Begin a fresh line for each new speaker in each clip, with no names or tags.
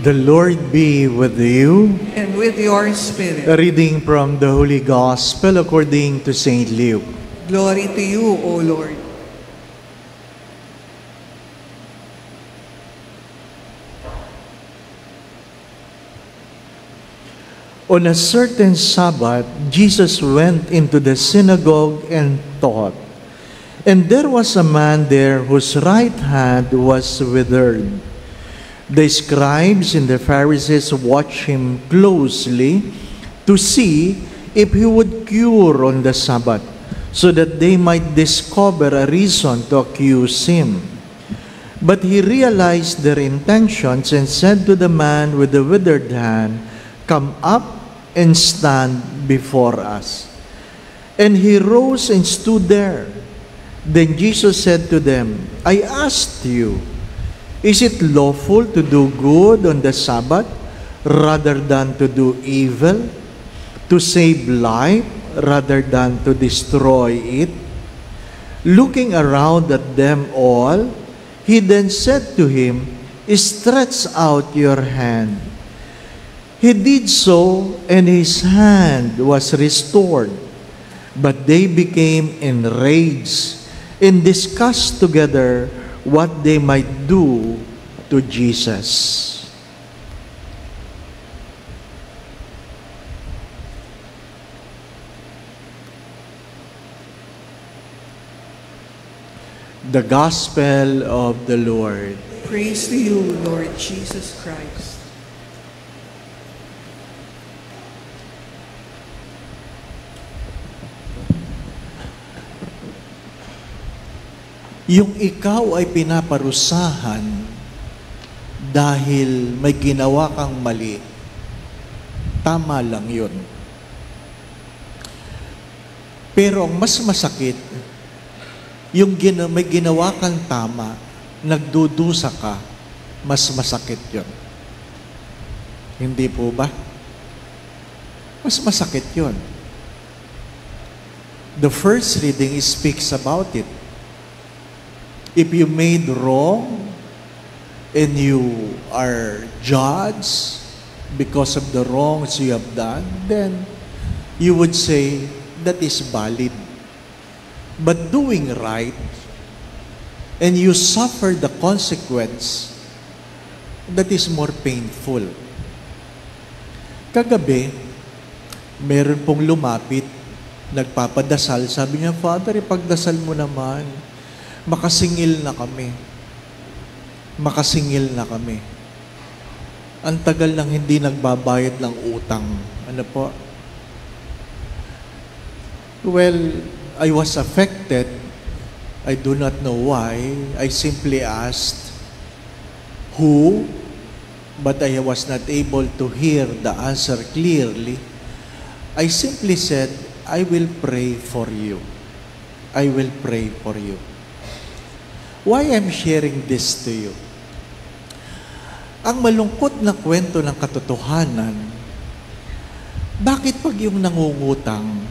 The Lord be with you.
And with your spirit.
A reading from the Holy Gospel according to St. Luke.
Glory to you, O Lord.
On a certain Sabbath, Jesus went into the synagogue and taught. And there was a man there whose right hand was withered. The scribes and the Pharisees watched him closely to see if he would cure on the Sabbath, so that they might discover a reason to accuse him. But he realized their intentions and said to the man with the withered hand, "Come up and stand before us." And he rose and stood there. Then Jesus said to them, "I asked you, is it lawful to do good on the Sabbath rather than to do evil, to save life rather than to destroy it?" Looking around at them all, he then said to him, "Stretch out your hand." He did so, and his hand was restored. But they became enraged and discussed together what they might do to Jesus. The Gospel of the Lord.
Praise to you, Lord Jesus Christ.
Yung ikaw ay pinaparusahan dahil may ginawa kang mali, tama lang yun. Pero ang mas masakit, yung may ginawa kang tama, nagdudusa ka, mas masakit yun. Hindi po ba? Mas masakit yun. The first reading speaks about it. If you made wrong and you are judged because of the wrongs you have done, then you would say that is valid. But doing right and you suffer the consequence, that is more painful. Kagabi, meron pong lumapit, nagpapadasal. Sabi niya, "Father, ipagdasal mo naman. Makasingil na kami. Makasingil na kami." Ang tagal nang hindi nagbabayad ng utang. Ano po? Well, I was affected. I do not know why. I simply asked who, but I was not able to hear the answer clearly. I simply said, "I will pray for you. I will pray for you." Why I'm sharing this to you? Ang malungkot na kwento ng katotohanan, bakit pag yung nangungutang,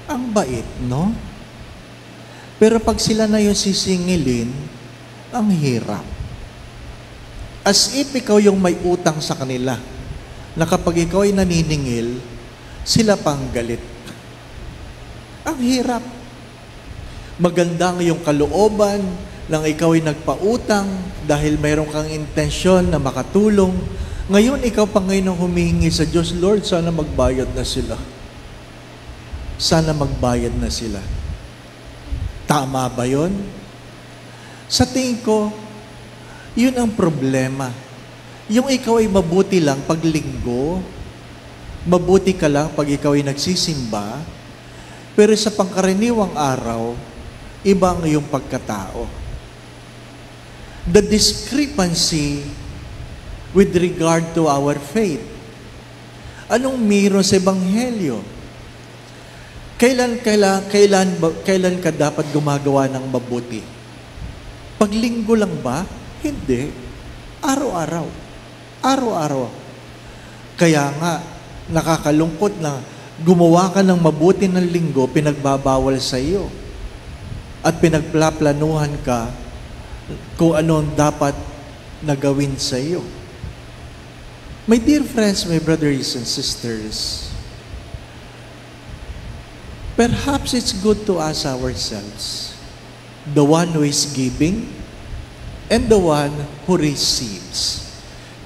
ang bait, no? Pero pag sila na yung sisingilin, ang hirap. As if ikaw yung may utang sa kanila, na kapag ikaw ay naniningil, sila pang galit. Ang hirap. Maganda ang iyong kalooban, nang ikaw ay nagpautang dahil mayroon kang intensyon na makatulong. Ngayon, ikaw pa ngayon ang humihingi sa Diyos, "Lord, sana magbayad na sila. Sana magbayad na sila." Tama ba yun? Sa tingin ko, yun ang problema. Yung ikaw ay mabuti lang pag linggo, mabuti ka lang pag ikaw ay nagsisimba, pero sa pangkaraniwang araw, ibang yung pagkatao. The discrepancy with regard to our faith. Anong meron sa Ebanghelyo? Kailan ka dapat gumagawa ng mabuti? Paglinggo lang ba? Hindi. Araw-araw. Araw-araw. Kaya nga, nakakalungkot na gumawa ka ng mabuti ng linggo, pinagbabawal sa iyo. At pinagplaplanuhan ka kung ano ang dapat na gawin sa iyo. My dear friends, my brothers and sisters, perhaps it's good to ask ourselves, the one who is giving and the one who receives.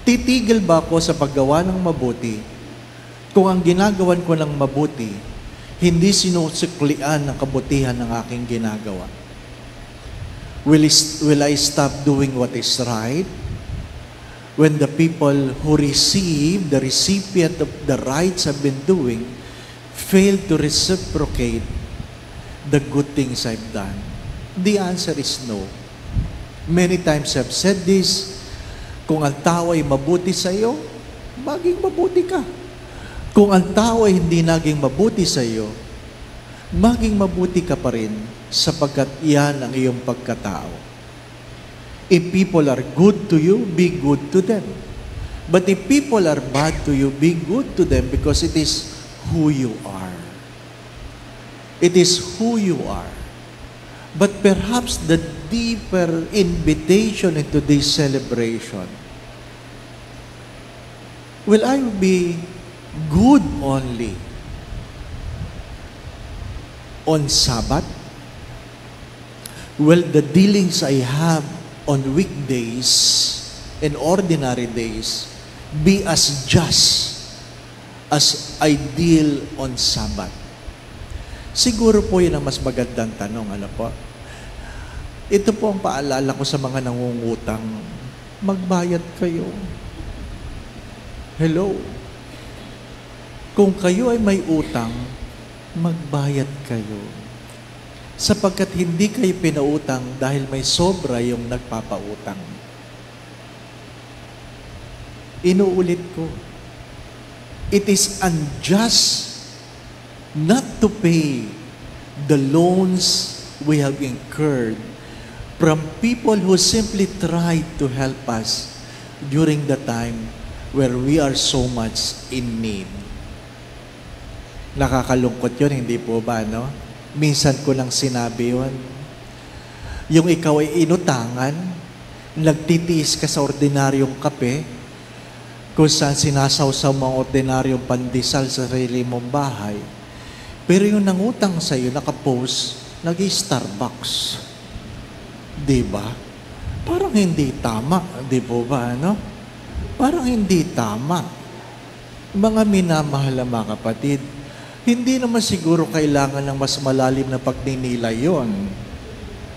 Titigil ba ako sa paggawa ng mabuti kung ang ginagawan ko ng mabuti, hindi sinusuklian ng kabutihan ng aking ginagawa? Will I stop doing what is right when the people who receive, the recipient of the rights I've been doing, fail to reciprocate the good things I've done? The answer is no. Many times I've said this, kung ang tao ay mabuti sa iyo, maging mabuti ka. Kung ang tao ay hindi naging mabuti sa iyo, maging mabuti ka pa rin sapagkat iyan ang iyong pagkatao. If people are good to you, be good to them. But if people are bad to you, be good to them because it is who you are. It is who you are. But perhaps the deeper invitation into this celebration, will I be good only on Sabbath? Will the dealings I have on weekdays and ordinary days be as just as I deal on Sabbath? Siguro po yun ang mas magandang tanong. Ano po? Ito po ang paalala ko sa mga nangungutang. Magbayad kayo. Hello? Kung kayo ay may utang, magbayad kayo. Sapagkat hindi kayo pinautang dahil may sobra yung nagpapautang. Inuulit ko, it is unjust not to pay the loans we have incurred from people who simply tried to help us during the time where we are so much in need. Nakakalungkot yun, hindi po ba, no? Minsan ko lang sinabi yun. Yung ikaw ay inutangan, nagtitiis ka sa ordinaryong kape, kung saan sinasawsaw mga ordinaryong pandesal sa sarili mong bahay, pero yung nangutang sa iyo, nakapost, nag-Starbucks. Diba? Parang hindi tama. Di po ba, ano? Parang hindi tama. Mga minamahal na mga kapatid, hindi naman siguro kailangan ng mas malalim na pagninilay yon.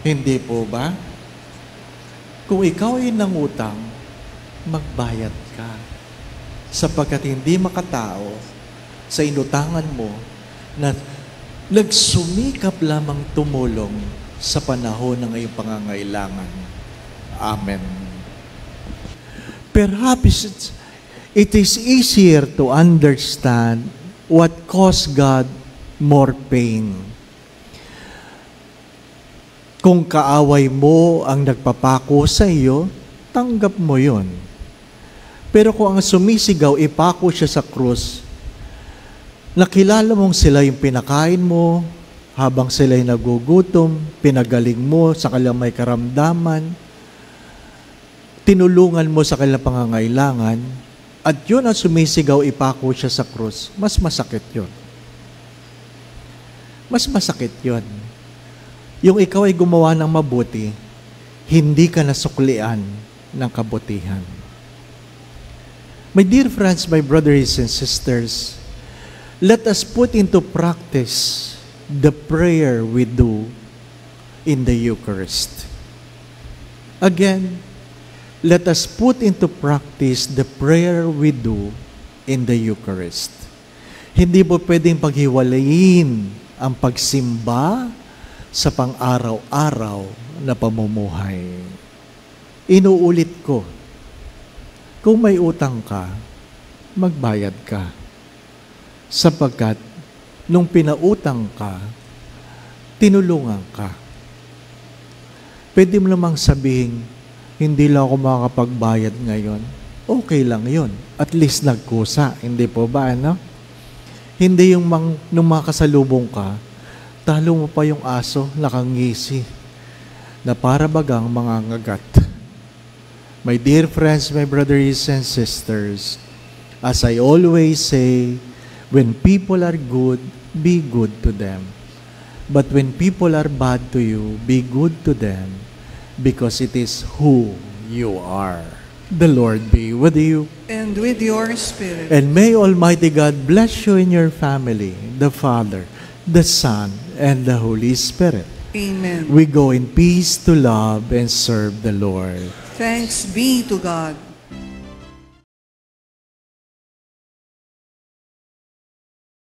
Hindi po ba? Kung ikaw ay nangutang, magbayad ka. Sapagkat hindi makatao sa inutangan mo na nagsumikap lamang tumulong sa panahon ng iyong pangangailangan. Amen. Perhaps it is easier to understand what caused God more pain. Kung kaaway mo ang nagpapako sa iyo, tanggap mo yon. Pero kung ang sumisigaw, ipako siya sa krus, nakilala mong sila yung pinakain mo, habang sila'y nagugutom, pinagaling mo sa kanilang may karamdaman, tinulungan mo sa kanilang pangangailangan, at yun ang sumisigaw, ipako siya sa krus, mas masakit yun. Mas masakit yun. Yung ikaw ay gumawa ng mabuti, hindi ka nasuklian ng kabutihan. My dear friends, my brothers and sisters, let us put into practice the prayer we do in the Eucharist. Again, let us put into practice the prayer we do in the Eucharist. Hindi po pwedeng paghiwalayin ang pagsimba sa pang-araw-araw na pamumuhay. Inuulit ko, kung may utang ka, magbayad ka. Sapagkat nung pinautang ka, tinulungan ka. Pwede mo namang sabihin, hindi lang ako makakapagbayad ngayon. Okay lang yun. At least nagkusa. Hindi po ba, ano? Hindi yung nung makasalubong ka, talo mo pa yung aso, nakangisi, na para bagang mga ngagat. My dear friends, my brothers and sisters, As I always say, when people are good, be good to them. But when people are bad to you, be good to them, because it is who you are. The Lord be with you.
And with your spirit.
And may Almighty God bless you and your family, the Father, the Son, and the Holy Spirit.
Amen.
We go in peace to love and serve the Lord.
Thanks be to God.